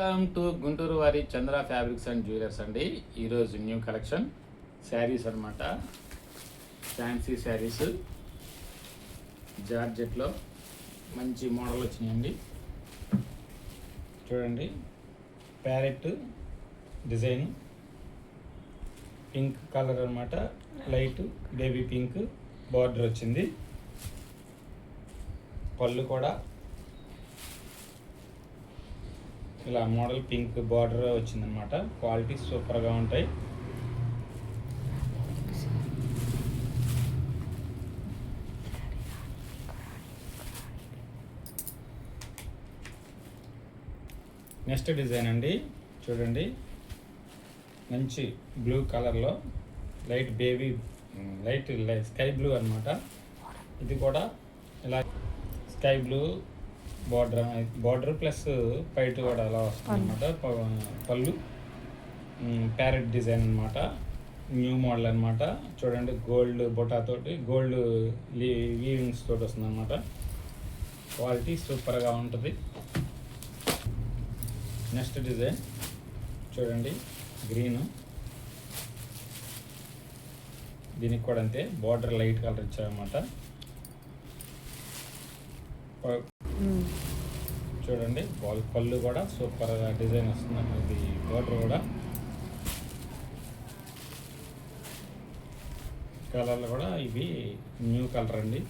Welcome to Guntur వారి చంద్ర fabrics and jewellers అండి. ఈరోజు న్యూ కలెక్షన్ శారీస్ అనమాట. ఫ్యాన్సీ శారీస్ జార్జెట్లో మంచి మోడల్ వచ్చినాయండి. చూడండి, ప్యారెట్ డిజైన్, పింక్ కలర్ అనమాట. లైట్ బేబీ పింక్ బార్డర్ వచ్చింది. పళ్ళు కూడా ఇలా మోడల్ పింక్ బార్డర్ వచ్చిందనమాట. క్వాలిటీ సూపర్గా ఉంటాయి. నెక్స్ట్ డిజైన్ అండి, చూడండి, మంచి బ్లూ కలర్లో light baby light sky blue అనమాట. ఇది కూడా ఇలా స్కై బ్లూ బార్డర్ ప్లస్ పైట్ కూడా అలా వస్తుంది అనమాట. పళ్ళు ప్యారెట్ డిజైన్ అనమాట. న్యూ మోడల్ అనమాట. చూడండి, గోల్డ్ బొటాతోటి గోల్డ్ వీవింగ్స్ తోటి వస్తుంది అనమాట. క్వాలిటీ సూపర్గా ఉంటుంది. నెక్స్ట్ డిజైన్ చూడండి, గ్రీన్. దీనికి కూడా అంతే, బార్డర్ లైట్ కలర్ ఇచ్చారనమాట. చూడండి, పళ్ళు కూడా సూపర్గా డిజైన్ వస్తుంది. ఇది బార్డర్ కూడా కలర్లు కూడా ఇవి న్యూ కలర్ అండి.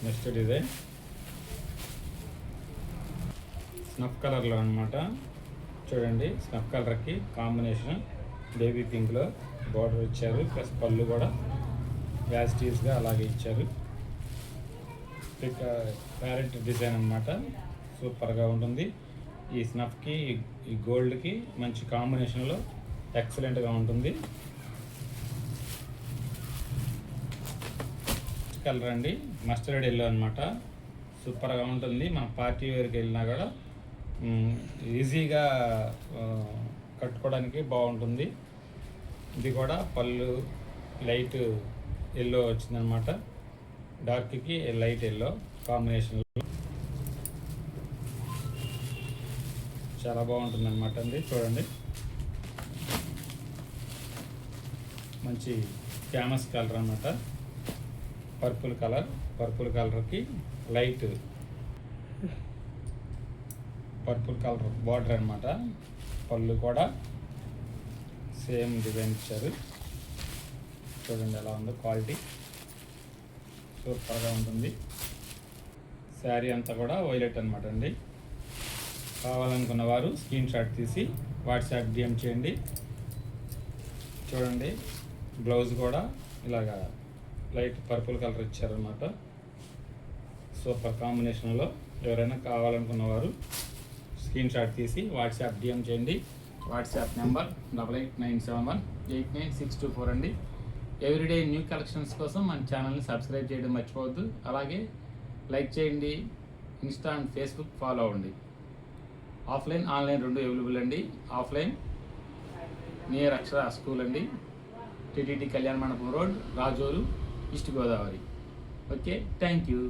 నెక్స్ట్ డిజైన్ స్నఫ్ కలర్లో అనమాట. చూడండి, స్నఫ్ కలర్కి కాంబినేషన్ బేబీ పింక్లో బార్డర్ ఇచ్చారు. ప్లస్ పళ్ళు కూడా యాస్టీస్గా అలాగే ఇచ్చారు. ప్యారెట్ డిజైన్ అనమాట. సూపర్గా ఉంటుంది. ఈ స్నఫ్కి ఈ గోల్డ్కి మంచి కాంబినేషన్లో ఎక్సలెంట్గా ఉంటుంది. కలర్ అండి, మస్టర్డ్ ఎల్లో అనమాట. సూపర్గా ఉంటుంది. మన పార్టీ వేర్కి వెళ్ళినా కూడా ఈజీగా కట్టుకోవడానికి బాగుంటుంది. ఇది కూడా పళ్ళు లైట్ ఎల్లో వచ్చిందనమాట. డార్క్కి లైట్ ఎల్లో కాంబినేషన్లో చాలా బాగుంటుంది అనమాట అండి. చూడండి, మంచి ఫేమస్ కలర్ అనమాట. పర్పుల్ కలర్కి లైట్ పర్పుల్ కలర్ బార్డర్ అనమాట. పళ్ళు కూడా సేమ్ డిజైన్ ఇచ్చారు. చూడండి ఎలా ఉందో, క్వాలిటీ సూపర్గా ఉంటుంది. శారీ అంతా కూడా వైలెట్ అనమాట అండి. కావాలనుకున్న వారు స్క్రీన్ షాట్ తీసి వాట్సాప్ డిఎం చేయండి. చూడండి, బ్లౌజ్ కూడా ఇలాగా లైట్ పర్పుల్ కలర్ ఇచ్చారనమాట. సూపర్ కాంబినేషన్లో ఎవరైనా కావాలనుకున్న వారు స్క్రీన్ షాట్ తీసి వాట్సాప్ డిఎం చేయండి. వాట్సాప్ నెంబర్ 8897189624 అండి. ఎవ్రీడే న్యూ కలెక్షన్స్ కోసం మన ఛానల్ని సబ్స్క్రైబ్ చేయడం మర్చిపోవద్దు. అలాగే లైక్ చేయండి. ఇన్స్టా అండ్ ఫేస్బుక్ ఫాలో అవ్వండి. ఆఫ్లైన్ ఆన్లైన్ రెండు అవైలబుల్ అండి. ఆఫ్లైన్ నియర్ అక్షర స్కూల్ అండి, టీటీడీ కళ్యాణ మండపం road, Razole, east Godavari. Okay, thank you.